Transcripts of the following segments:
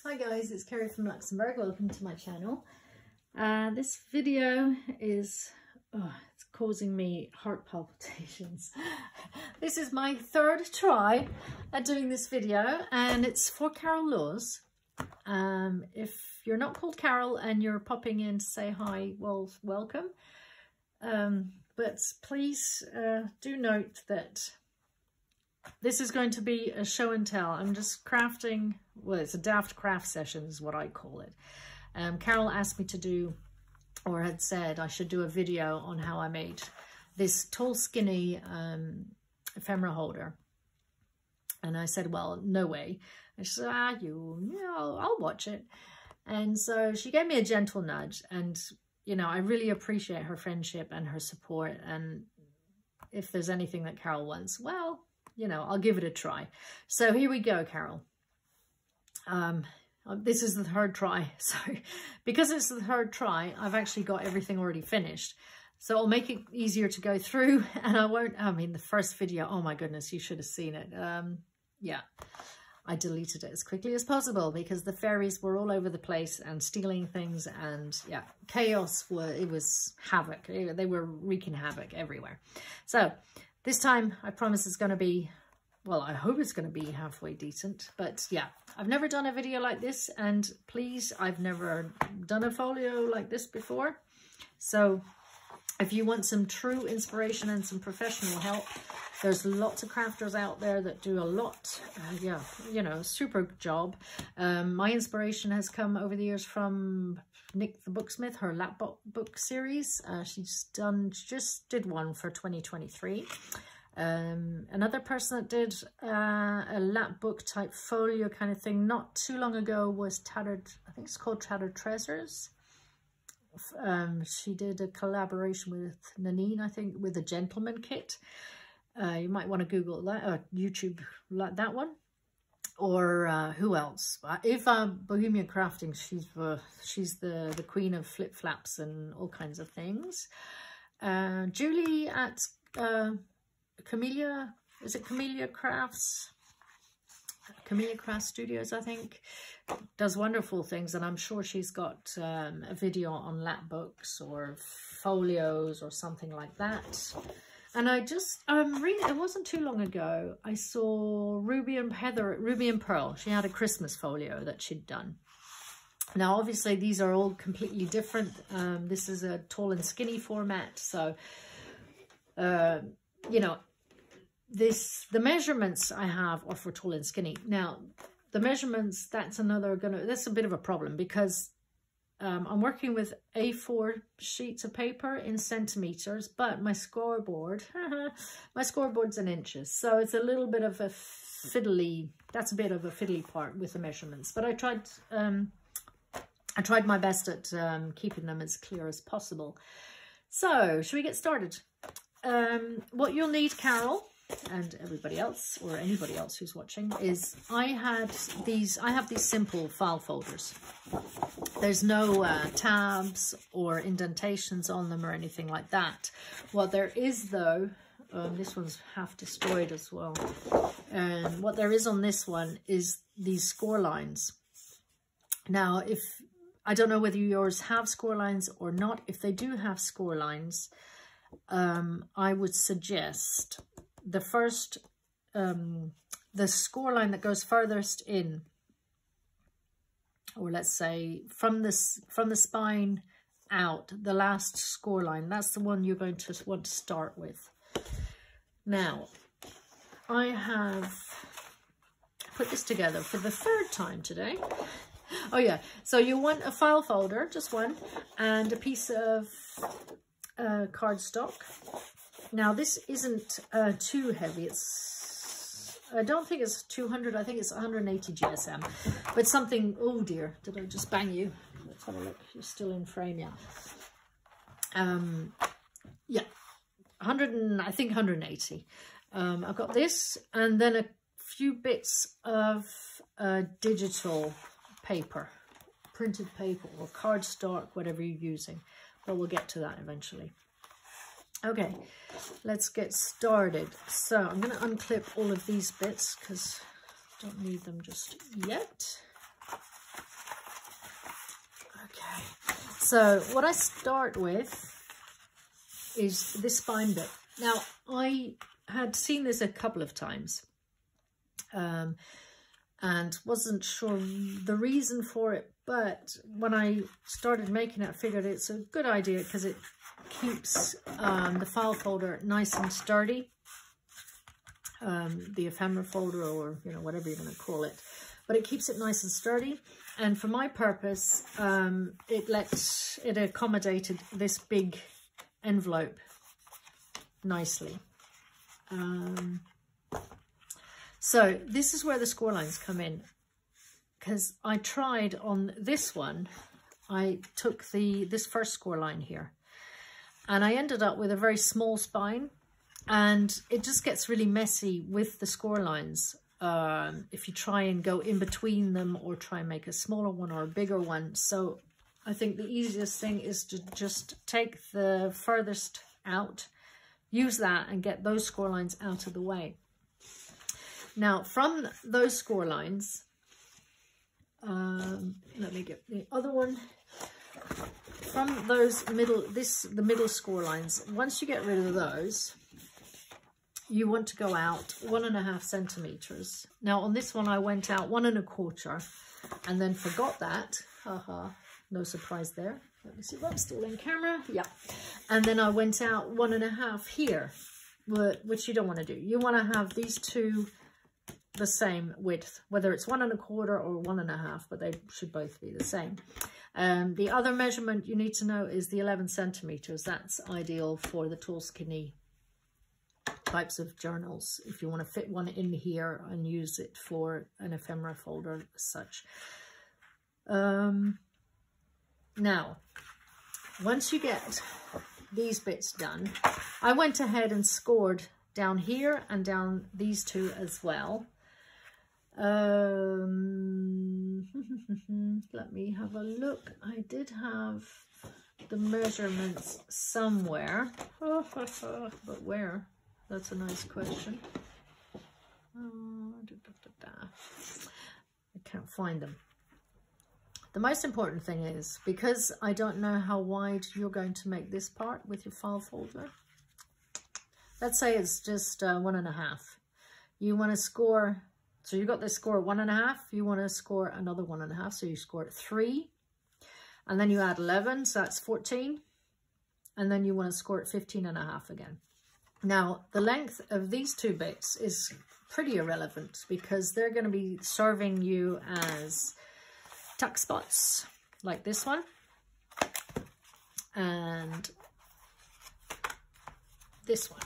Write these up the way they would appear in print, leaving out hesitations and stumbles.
Hi guys, it's Kerry from Luxembourg. Welcome to my channel. This video is it's causing me heart palpitations. This is my third try at doing this video and it's for Carol Laws. If you're not called Carol and you're popping in to say hi, well, welcome. But please do note that this is going to be a show and tell. I'm just crafting, well, it's a Daft Craft Session is what I call it. Carol asked me to do, or had said I should do a video on how I made this tall, skinny ephemera holder. And I said, well, no way. And she said, I'll watch it. And so she gave me a gentle nudge. And, you know, I really appreciate her friendship and her support. And if there's anything that Carol wants, well, you know, I'll give it a try. So here we go, Carol. This is the third try. So because it's the third try, I've actually got everything already finished. So I'll make it easier to go through and I won't, I mean, the first video, oh my goodness, you should have seen it. Yeah, I deleted it as quickly as possible because the fairies were all over the place and stealing things and yeah, chaos, it was havoc. They were wreaking havoc everywhere. So this time, I promise it's going to be, well, I hope it's going to be halfway decent. But yeah, I've never done a video like this. And please, I've never done a folio like this before. So if you want some true inspiration and some professional help, there's lots of crafters out there that do a lot. Yeah, you know, super job. My inspiration has come over the years from Nik the Booksmith, her Lapbook series. She just did one for 2023. Another person that did a Lapbook type folio kind of thing not too long ago was I think it's called Tatty Treasures. She did a collaboration with Nanine, I think, with a gentleman kit. You might want to Google that or YouTube that one. Or who else? If Bohemian Crafting, she's the queen of flip flaps and all kinds of things. Julie at Camelia, is it Camelia Crafts? Camelia Craft Studios, I think, does wonderful things, and I'm sure she's got a video on Lapbooks or folios or something like that. And I just, it wasn't too long ago, I saw Ruby and Pearl. She had a Christmas folio that she'd done. Now, obviously, these are all completely different. This is a tall and skinny format. So, you know, the measurements I have are for tall and skinny. Now, the measurements, that's a bit of a problem because I'm working with A4 sheets of paper in centimeters, but my scoreboard's in inches. So it's a little bit of a fiddly, that's a bit of a fiddly part with the measurements. But I tried my best at keeping them as clear as possible. So should we get started? What you'll need, Carol, and everybody else or anybody else who's watching, is I have these simple file folders. There's no tabs or indentations on them or anything like that. What there is though, this one's half destroyed as well, and what there is on this one is these score lines. Now, I don't know whether yours have score lines or not. If they do have score lines, I would suggest the first, the score line that goes furthest in, or let's say from the spine out, the last score line, that's the one you're going to want to start with. Now, I have put this together for the third time today. Oh yeah, so you want a file folder, just one, and a piece of cardstock. Now this isn't too heavy. I don't think it's 200. I think it's 180 GSM. But something. Oh dear, did I just bang you? Let's have a look. You're still in frame, yeah. Yeah, I think 180. I've got this, and then a few bits of digital paper, printed paper or cardstock, whatever you're using. But we'll get to that eventually. Okay, let's get started. So I'm going to unclip all of these bits because I don't need them just yet. So what I start with is this spine bit. Now, I had seen this a couple of times and wasn't sure the reason for it, but when I started making it, I figured it's a good idea because it keeps the file folder nice and sturdy, the ephemera folder, or you know, whatever you're going to call it, but it keeps it nice and sturdy. And for my purpose, it accommodated this big envelope nicely. So this is where the score lines come in, because I tried on this one, I took this first score line here, and I ended up with a very small spine, and it just gets really messy with the score lines if you try and go in between them or try and make a smaller one or a bigger one. So I think the easiest thing is to just take the furthest out, use that, and get those score lines out of the way. Now, from those score lines, let me get the other one. From those the middle score lines, once you get rid of those, you want to go out 1.5 centimeters. Now, on this one, I went out 1.25 and then forgot that. Haha, no surprise there. Let me see if I'm still in camera. Yeah. And then I went out 1.5 here, which you don't want to do. You want to have these two the same width, whether it's 1.25 or 1.5, but they should both be the same. The other measurement you need to know is the 11 centimeters. That's ideal for the tall, skinny types of journals, if you want to fit one in here and use it for an ephemera folder as such. Now, once you get these bits done, I went ahead and scored down here and down these two as well. Let me have a look. I did have the measurements somewhere, but where? That's a nice question. I can't find them. The most important thing is, because I don't know how wide you're going to make this part with your file folder, let's say it's just 1.5. You want to score, so you got this score at 1.5, you want to score another 1.5, so you score at 3, and then you add 11, so that's 14, and then you want to score at 15.5 again. Now, the length of these two bits is pretty irrelevant because they're going to be serving you as tuck spots, like this one, and this one.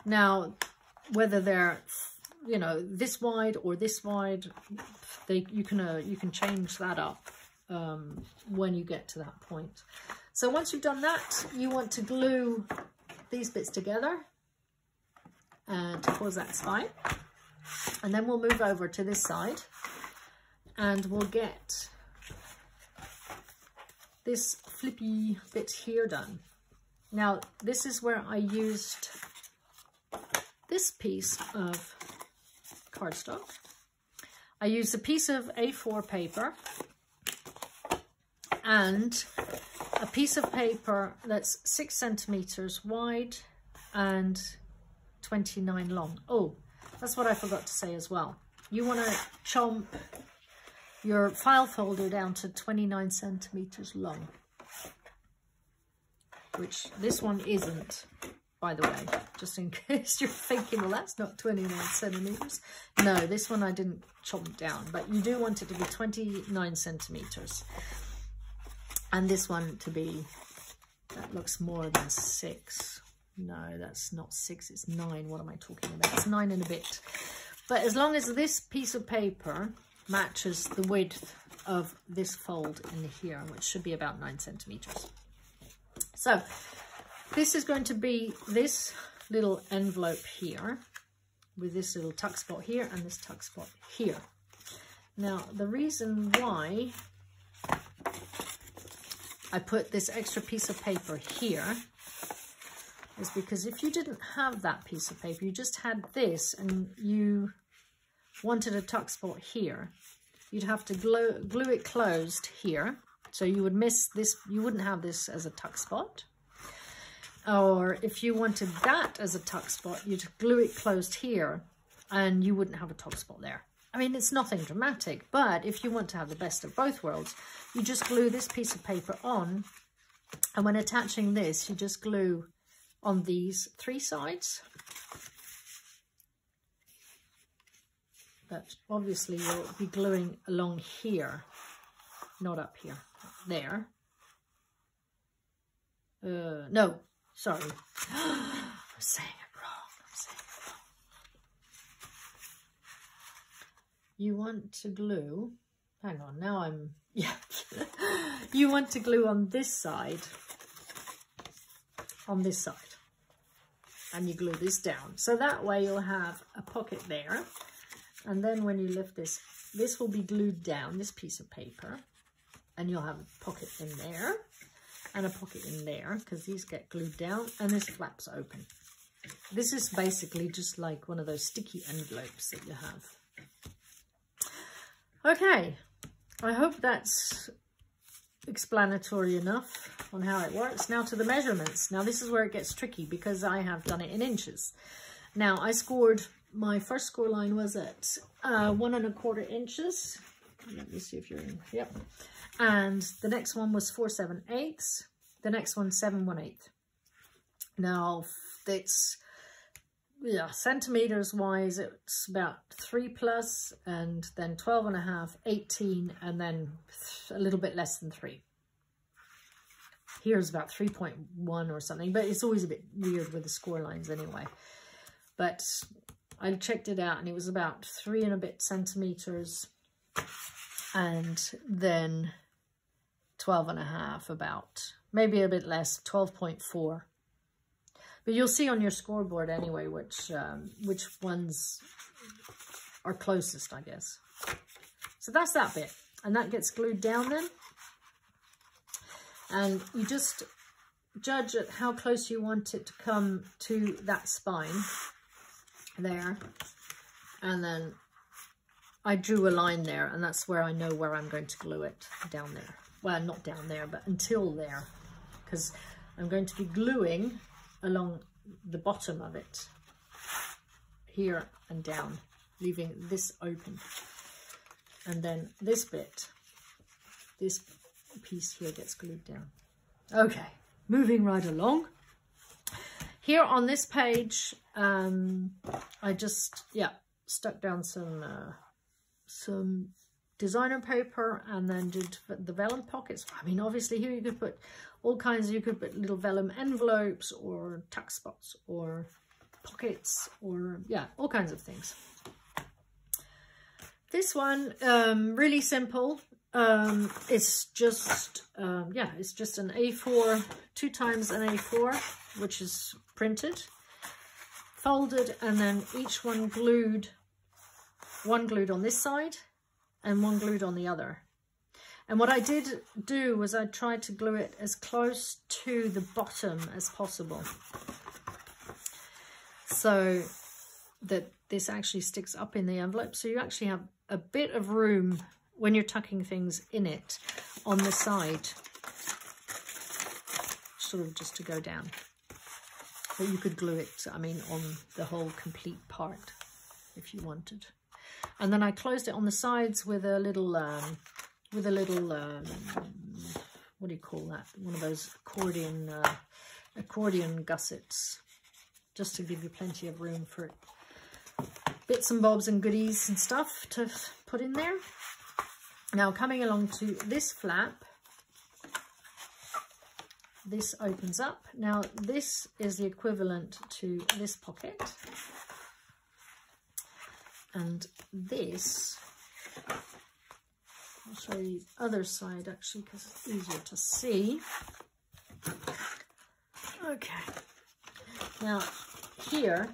Now, whether they're, you know, this wide or this wide, you can change that up when you get to that point. So once you've done that, you want to glue these bits together and to cause that spine, and then we'll move over to this side and we'll get this flippy bit here done. Now, this is where I used this piece of cardstock. I used a piece of A4 paper and a piece of paper that's 6 centimeters wide and 29 long. Oh, that's what I forgot to say as well. You want to chomp your file folder down to 29 centimeters long, which this one isn't, by the way, just in case you're thinking, well, that's not 29 centimeters. No, this one I didn't chomp down, but you do want it to be 29 centimeters. And this one to be, that looks more than 6. No, that's not 6, it's 9. What am I talking about? It's 9 and a bit. But as long as this piece of paper matches the width of this fold in here, which should be about 9 centimeters. So this is going to be this little envelope here with this little tuck spot here and this tuck spot here. Now, the reason why I put this extra piece of paper here is because if you didn't have that piece of paper, you just had this and you wanted a tuck spot here, you'd have to glue it closed here So you would miss this, you wouldn't have this as a tuck spot. Or if you wanted that as a tuck spot, you'd glue it closed here and you wouldn't have a tuck spot there. I mean, it's nothing dramatic, but if you want to have the best of both worlds, you just glue this piece of paper on, and when attaching this, you just glue on these 3 sides. But obviously you'll be gluing along here, not up here, there. No, sorry. I'm saying it wrong. You want to glue, hang on, now I'm, yeah. You want to glue on this side, and you glue this down. So that way you'll have a pocket there. And then when you lift this, this will be glued down, this piece of paper, and you'll have a pocket in there and a pocket in there, because these get glued down, and this flaps open. This is basically just like one of those sticky envelopes that you have. Okay, I hope that's explanatory enough on how it works. Now to the measurements. Now this is where it gets tricky, because I have done it in inches. Now I scored, my first score line was at 1 1/4 inches. Let me see if you're in. Yep. And the next one was 4 7/8. The next one 7 1/8. Now it's, yeah, centimeters wise, it's about 3+, and then 12 1/2, 18, and then a little bit less than 3. Here's about 3.1 or something, but it's always a bit weird with the score lines anyway. But I checked it out, and it was about 3 and a bit centimeters, and then 12 1/2, about, maybe a bit less, 12.4. But you'll see on your scoreboard anyway which ones are closest, I guess. So that's that bit, and that gets glued down then. And you just judge at how close you want it to come to that spine there. And then I drew a line there, and that's where I know where I'm going to glue it, down there. Well, not down there, but until there, because I'm going to be gluing along the bottom of it, here and down, leaving this open. And then this bit, this piece here gets glued down. Okay, moving right along. Here on this page, I just, yeah, stuck down some designer paper, and then did the vellum pockets. I mean, obviously here you could put all kinds, you could put little vellum envelopes, or tuck spots, or pockets, or yeah, all kinds of things. This one, really simple. It's just, yeah, it's just an A4, 2 times an A4, which is printed, folded, and then each one glued, one glued on this side, and one glued on the other. And what I did do was I tried to glue it as close to the bottom as possible, so that this actually sticks up in the envelope. So you actually have a bit of room when you're tucking things in it on the side, sort of just to go down. But you could glue it, I mean, on the whole complete part if you wanted. And then I closed it on the sides with a little, what do you call that? One of those accordion gussets, just to give you plenty of room for bits and bobs and goodies and stuff to put in there. Now coming along to this flap, this opens up. Now this is the equivalent to this pocket. And this, I'll show you the other side actually, because it's easier to see. Okay, now here,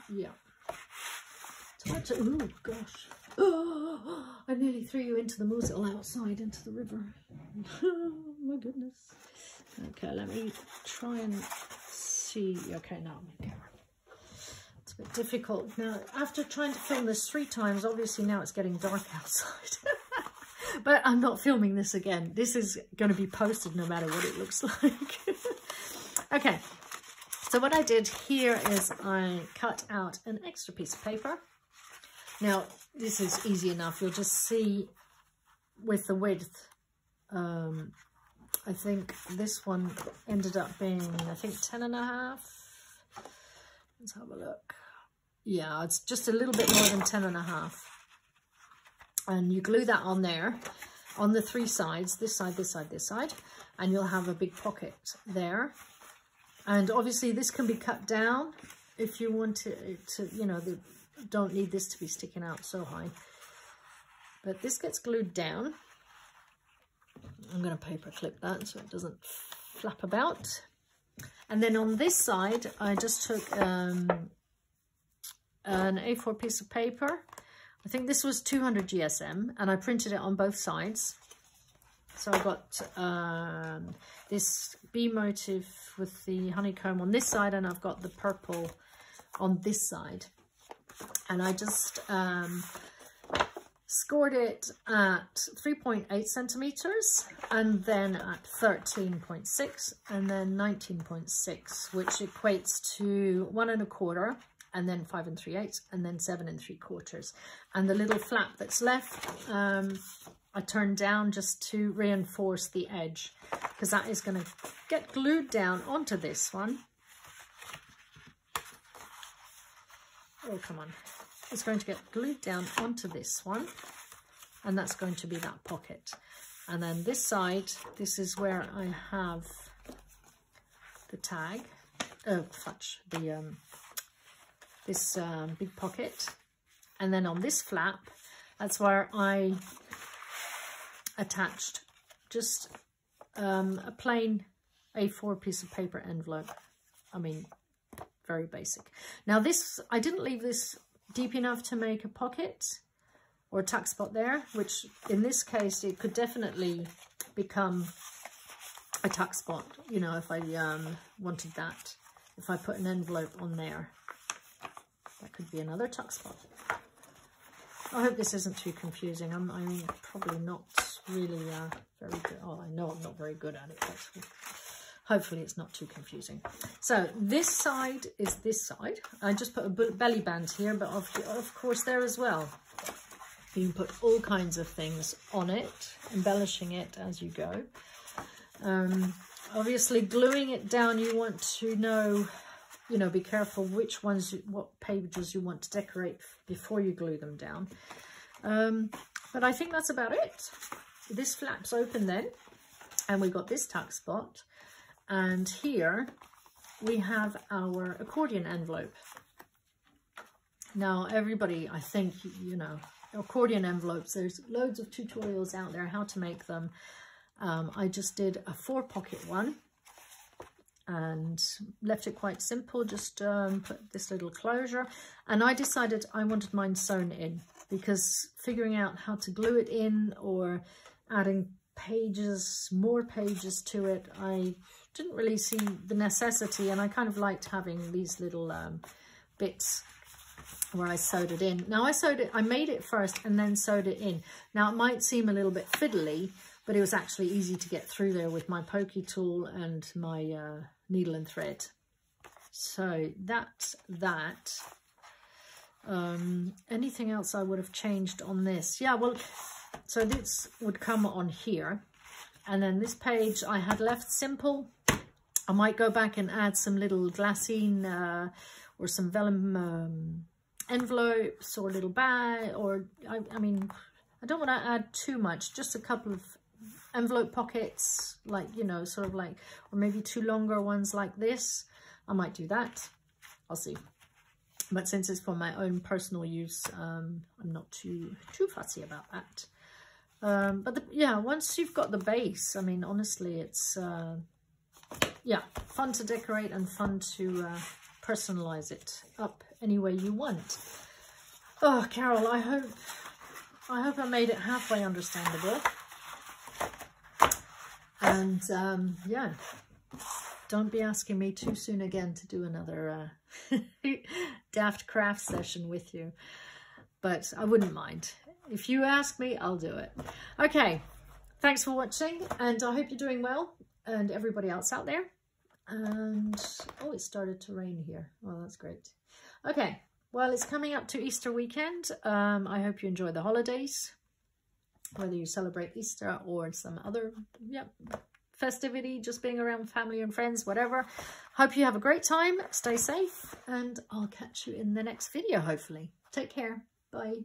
yeah, it's hard to, oh gosh, oh, I nearly threw you into the musil outside into the river. Oh my goodness. Okay, let me try and see. Okay, now I'm in camera. Bit difficult now after trying to film this 3 times. Obviously now it's getting dark outside. But I'm not filming this again. This is going to be posted no matter what it looks like. Okay, so what I did here is I cut out an extra piece of paper. Now, this is easy enough. You'll just see with the width. I think this one ended up being, I think, 10.5. Let's have a look. Yeah, it's just a little bit more than 10.5. And you glue that on there, on the 3 sides, this side, this side, this side, and you'll have a big pocket there. And obviously this can be cut down if you want to you know, don't need this to be sticking out so high. But this gets glued down. I'm going to paper clip that so it doesn't flap about. And then on this side, I just took an A4 piece of paper. I think this was 200 GSM, and I printed it on both sides. So I got this bee motif with the honeycomb on this side, and I've got the purple on this side. And I just scored it at 3.8 centimeters, and then at 13.6, and then 19.6, which equates to 1 1/4, and then 5 3/8, and then 7 3/4. And the little flap that's left, I turned down just to reinforce the edge, because that is going to get glued down onto this one. Oh, come on. It's going to get glued down onto this one, and that's going to be that pocket. And then this side, this is where I have the tag, this big pocket. And then on this flap, that's where I attached just a plain A4 piece of paper envelope. I mean, very basic. Now this, I didn't leave this deep enough to make a pocket or a tuck spot there, which in this case it could definitely become a tuck spot, you know, if I wanted that. If I put an envelope on there, that could be another tuck spot. I hope this isn't too confusing. I'm probably not really very good. Oh, I know I'm not very good at it, but hopefully it's not too confusing. So this side is this side. I just put a belly band here, but of course there as well. You can put all kinds of things on it, embellishing it as you go. Obviously gluing it down, you want to know, you know, be careful which ones, what pages you want to decorate before you glue them down. But I think that's about it. This flaps open then, and we've got this tuck spot. And here we have our accordion envelope. Now, everybody, I think, you know, accordion envelopes, there's loads of tutorials out there how to make them. I just did a 4-pocket one and left it quite simple, just put this little closure. And I decided I wanted mine sewn in, because figuring out how to glue it in or adding pages, more pages to it, I didn't really see the necessity, and I kind of liked having these little bits where I sewed it in. Now I made it first and then sewed it in. Now it might seem a little bit fiddly, but it was actually easy to get through there with my pokey tool and my needle and thread. So that's that. Anything else I would have changed on this? Yeah, well, so this would come on here, and then this page I had left simple. I might go back and add some little glassine or some vellum envelopes or a little bag, or I mean, I don't want to add too much, just a couple of envelope pockets, like, you know, sort of like, or maybe 2 longer ones like this. I might do that. I'll see. But since it's for my own personal use, I'm not too fussy about that. But yeah, once you've got the base, I mean, honestly, it's yeah, fun to decorate and fun to personalize it up any way you want. Oh, Carol, I hope I made it halfway understandable. And yeah, don't be asking me too soon again to do another Daft Craft session with you. but I wouldn't mind. If you ask me, I'll do it. Okay, thanks for watching, and I hope you're doing well, and everybody else out there. And, oh, it started to rain here. Well, that's great. Okay, well, it's coming up to Easter weekend. I hope you enjoy the holidays, whether you celebrate Easter or some other festivity, just being around family and friends, whatever. Hope you have a great time. Stay safe, and I'll catch you in the next video, hopefully. Take care. Bye.